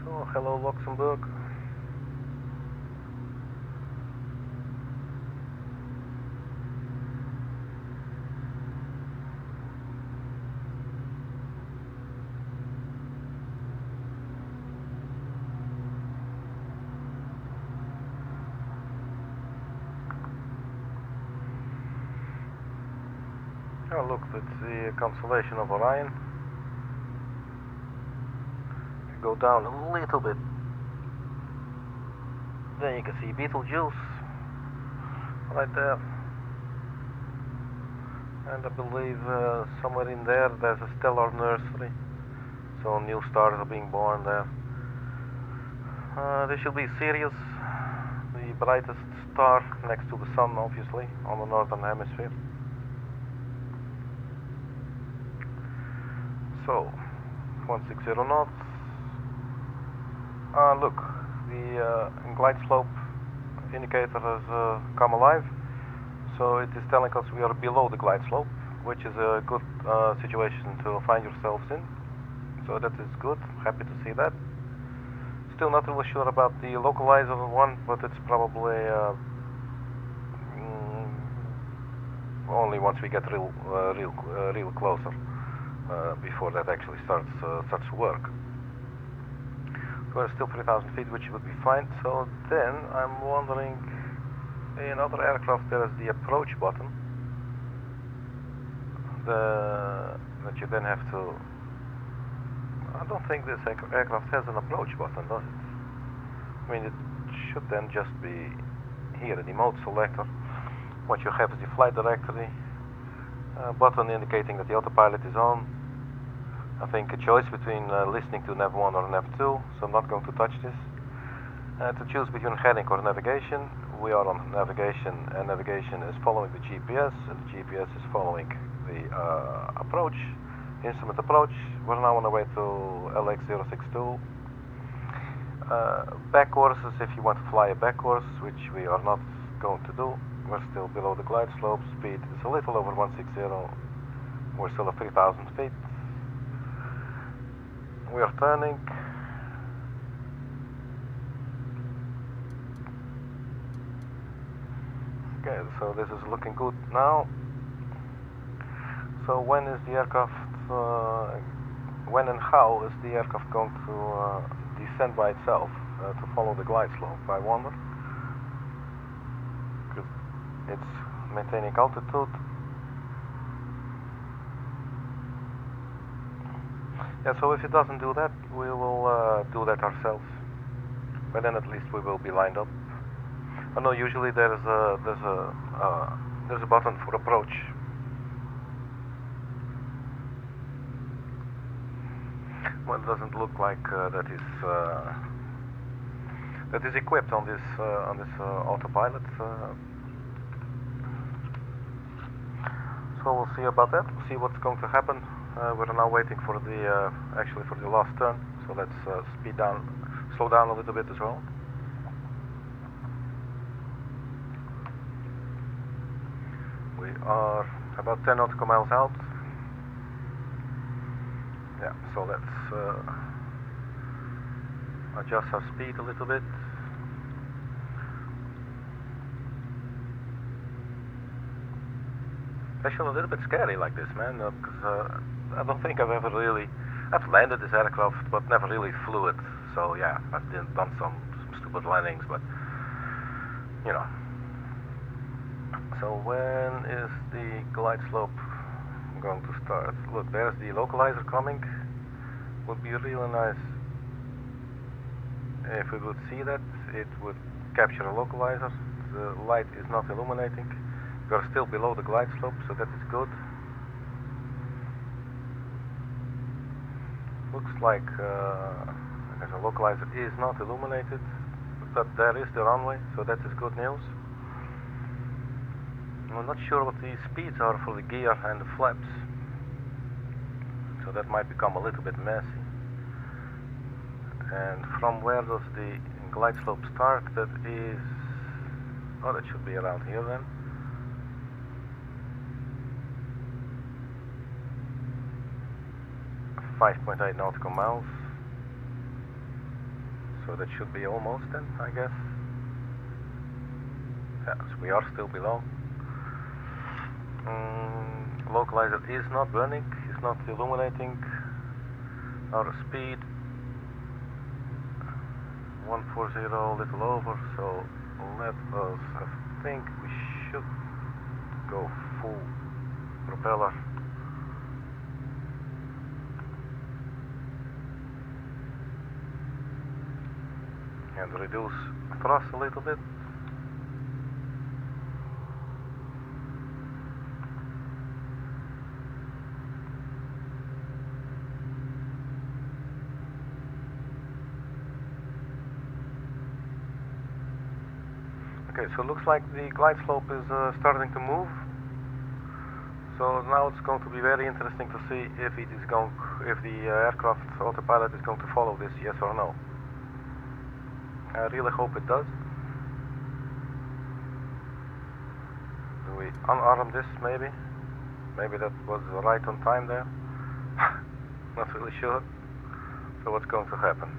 So, hello Luxembourg. Oh look, that's the constellation of Orion. go down a little bit, then you can see Beetlejuice right there. And I believe somewhere in there there's a stellar nursery, so new stars are being born there. This should be Sirius, the brightest star next to the sun, obviously, on the northern hemisphere. So 160 knots. Look, the glide slope indicator has come alive, so it is telling us we are below the glide slope, which is a good situation to find yourselves in. So that is good, happy to see that. Still not really sure about the localizer one, but it's probably only once we get real closer before that actually starts to work. We're still 3,000 feet, which would be fine. So then I'm wondering, in other aircraft there is the approach button that you then have to. I don't think this aircraft has an approach button, does it? I mean, it should then just be here in the mode selector. What you have is the flight directory button indicating that the autopilot is on. I think a choice between listening to nav 1 or nav 2, so I'm not going to touch this. To choose between heading or navigation, we are on navigation, and navigation is following the GPS, and the GPS is following the approach, instrument approach. We're now on our way to LX062. Back courses, if you want to fly a back course, which we are not going to do. We're still below the glide slope. Speed is a little over 160. We're still at 3,000 feet. We are turning. Okay, so this is looking good now. So when is the aircraft, when and how is the aircraft going to descend by itself to follow the glide slope, I wonder? Because it's maintaining altitude. Yeah, so if it doesn't do that, we will do that ourselves. But then at least we will be lined up. I know usually there's a button for approach. Well, it doesn't look like that is equipped on this autopilot. So we'll see about that. We'll see what's going to happen. We're now waiting for the actually for the last turn. So let's slow down a little bit as well. We are about 10 nautical miles out. Yeah, so let's adjust our speed a little bit. Actually a little bit scary like this, man, because I don't think I've landed this aircraft, but never really flew it. So yeah, I've done some stupid landings, but you know. So when is the glide slope going to start? Look, there's the localizer coming. Would be really nice if we would see that. It would capture a localizer. The light is not illuminating. We are still below the glide slope, so that is good. Looks like the localizer is not illuminated, but there is the runway, so that is good news. I'm not sure what the speeds are for the gear and the flaps, so that might become a little bit messy. And from where does the glide slope start? That is, oh, that should be around here then. .8 nautical miles, so that should be almost then, I guess. Yeah, so we are still below. Localizer is not burning, is not illuminating. Our speed 140, a little over, so let us, I think we should go full propeller. and reduce thrust a little bit. Okay, so it looks like the glide slope is starting to move. So now it's going to be very interesting to see if the aircraft autopilot is going to follow this, yes or no. I really hope it does. Do we unarm this maybe? Maybe that was right on time there. Not really sure. So what's going to happen?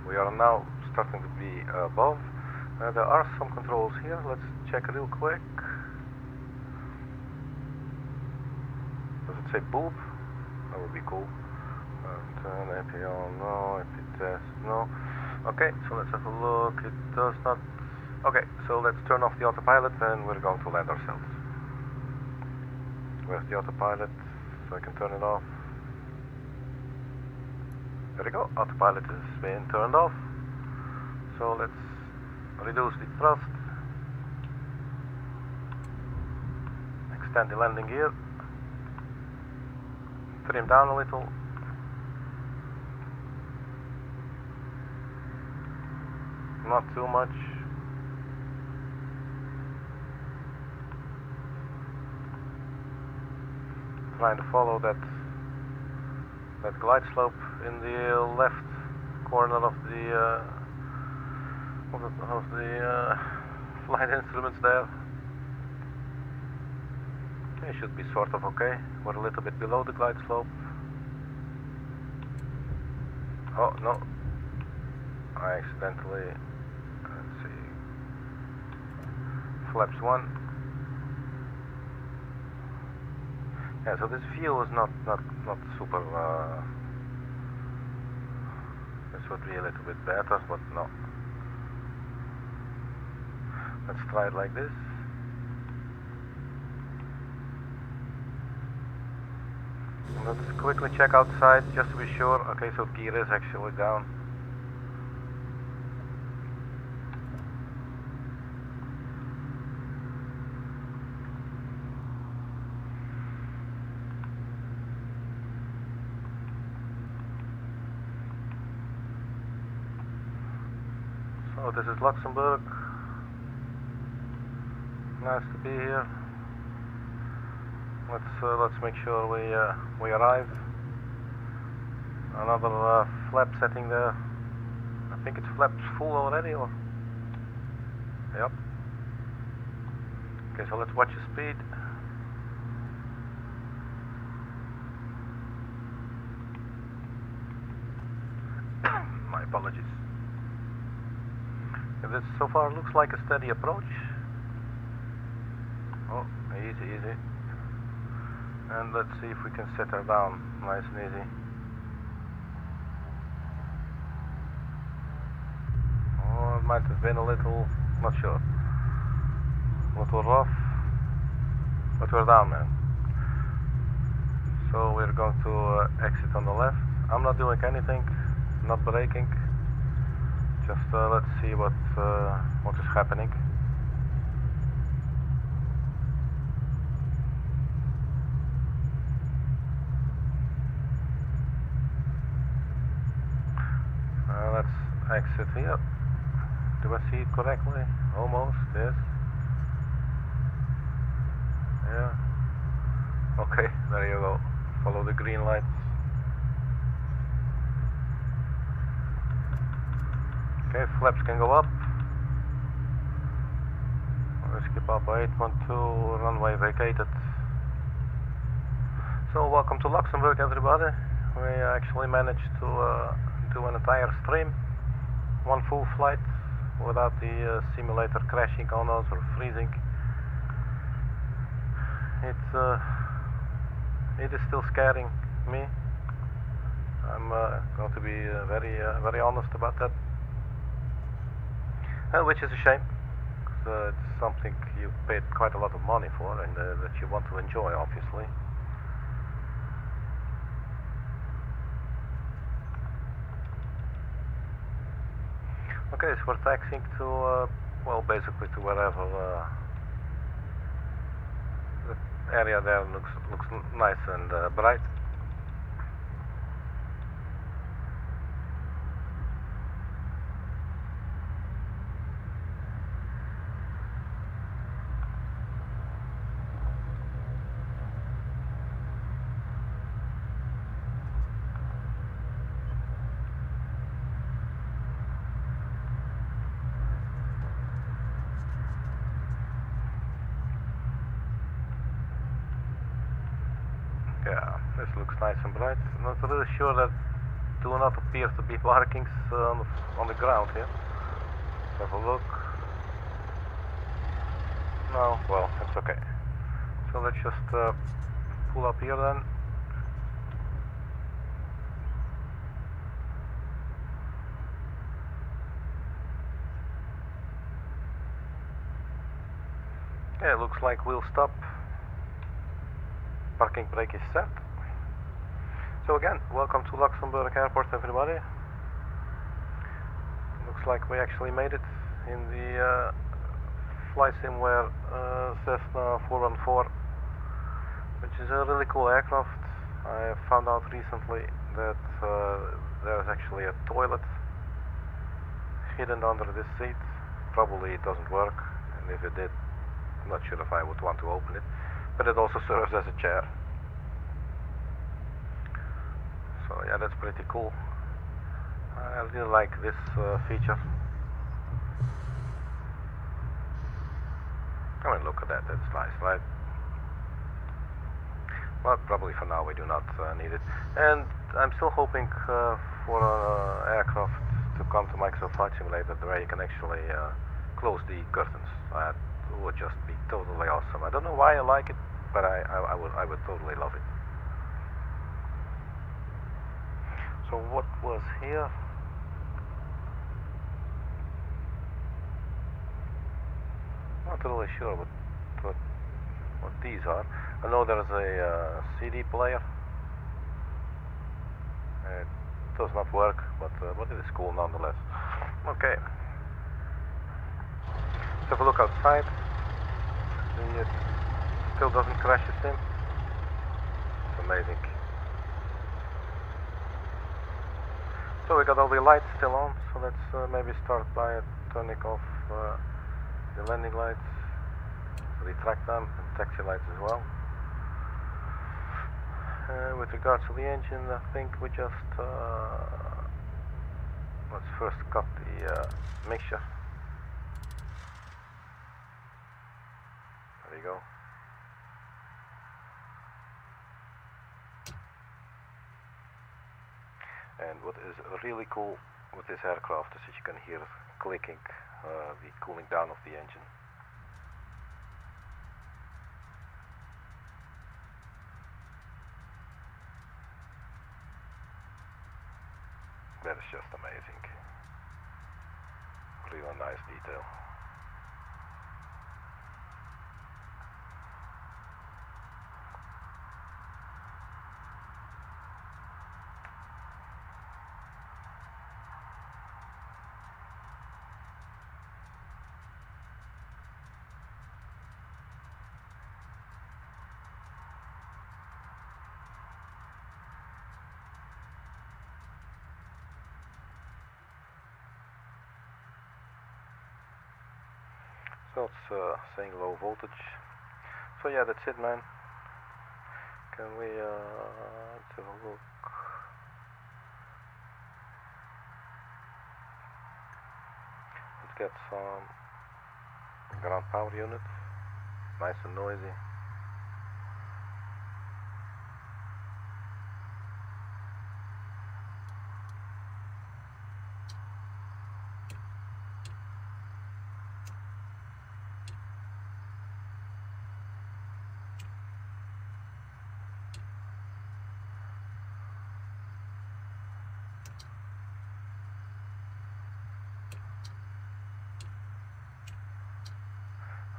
We are now starting to be above. There are some controls here. Let's check real quick. Does it say boob? That would be cool. Turn AP on, no. AP test, no. Okay, so let's have a look. It does not. Okay, so let's turn off the autopilot and we're going to land ourselves. Where's the autopilot? So I can turn it off. There we go. Autopilot is being turned off. So let's reduce the thrust, extend the landing gear, trim down a little, not too much, trying to follow that glide slope in the left corner of the flight instruments there. It should be sort of okay. We're a little bit below the glide slope. Oh no, I accidentally, let's see, flaps 1. Yeah, so this view is not super. This would be a little bit better, but no. Let's try it like this. And let's quickly check outside just to be sure. Okay, so gear is actually down. So this is Luxembourg. Nice to be here. Let's make sure we arrive. Another flap setting there. I think it's flaps full already, or yep. Okay, so let's watch the speed. My apologies. This so far looks like a steady approach. Oh, easy, easy. And let's see if we can set her down nice and easy. Oh, it might have been a little, not sure, a little rough, but we're down now. So we're going to exit on the left. I'm not doing anything, not braking. Just let's see what is happening. Let's exit here. Do I see it correctly? Almost, yes. Yeah. Okay, there you go. Follow the green lights. Okay, flaps can go up. Let's keep up 812, runway vacated. So welcome to Luxembourg, everybody. We actually managed to do an entire stream, one full flight, without the simulator crashing on us or freezing. It is still scaring me. I'm going to be very honest about that. Which is a shame, because it's something you paid quite a lot of money for and that you want to enjoy, obviously. Okay, so we're taxiing to, well, basically to wherever the area there looks nice and bright. Yeah, this looks nice and bright. Not really sure, that do not appear to be markings on the ground here. Let's have a look. No, well, it's okay. So let's just pull up here then. Yeah, it looks like we'll stop. Parking brake is set. So again, welcome to Luxembourg Airport, everybody. Looks like we actually made it in the Flysimware Cessna 414, which is a really cool aircraft. I found out recently that there's actually a toilet hidden under this seat. Probably it doesn't work, and if it did, I'm not sure if I would want to open it, but it also serves as a chair. So yeah, that's pretty cool. I really like this feature. I mean, look at that, that's nice, right? But probably for now we do not need it. And I'm still hoping for an aircraft to come to Microsoft Flight Simulator where you can actually close the curtains. That would just be totally awesome. I don't know why I like it, but I would totally love it. So what was here? Not really sure what these are. I know there's a CD player. It does not work, but it is cool nonetheless. Okay. Let's have a look outside. It still doesn't crash the sim. It's amazing. So we got all the lights still on, so let's maybe start by turning off the landing lights, retract them, and taxi lights as well. With regards to the engine, I think we just let's first cut the mixture. There you go. And what is really cool with this aircraft is that you can hear clicking, the cooling down of the engine. That is just amazing. Really nice detail. So it's saying low voltage. So yeah, that's it, man. Can we let's have a look. Let's get some ground power unit. Nice and noisy.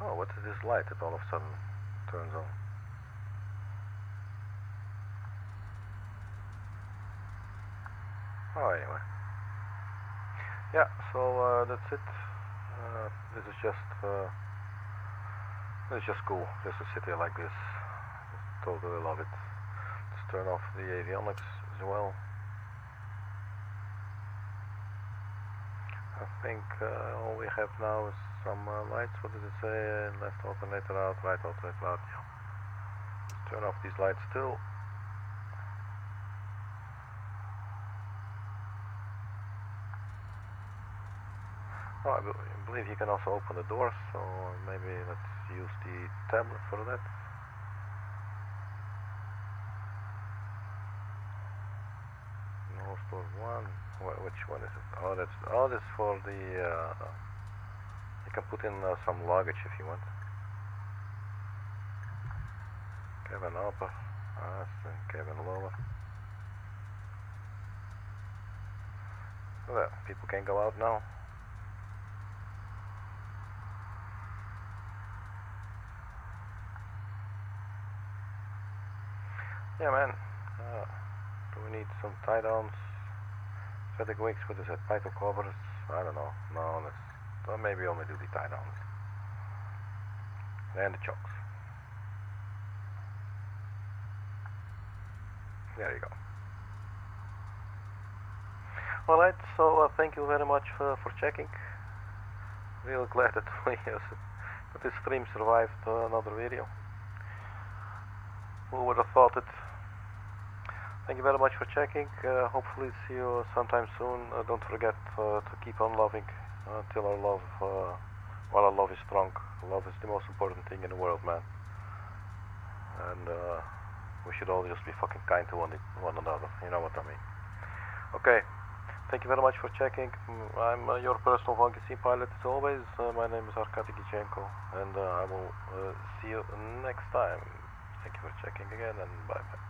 Oh, what is this light that all of a sudden turns on? Oh, anyway. Yeah, so that's it. This is just it's just cool, just to sit here like this. Just totally love it. Let's turn off the ELLX as well. I think all we have now is some lights. What does it say? Left alternator out, right alternator out. Yeah. Let's turn off these lights too. Oh, I believe you can also open the doors, so maybe let's use the tablet for that. North door 1. Which one is it? Oh, that's for the. You can put in some luggage if you want. Cabin upper, and cabin lower. Well, people can go out now. Yeah, man. Do we need some tie downs? Static wicks, what is that? Python covers? I don't know. No, let's maybe only do the tie downs. And the chokes. There you go. Alright, so thank you very much for checking. Real glad that that this stream survived another video. Who would have thought it? Thank you very much for checking. Hopefully see you sometime soon. Don't forget to keep on loving until our love, while our love is strong. Love is the most important thing in the world, man. And we should all just be fucking kind to one another. You know what I mean? Okay. Thank you very much for checking. I'm your personal Funky Sea pilot as always. My name is Arkady Gidzenko, and I will see you next time. Thank you for checking again, and bye bye.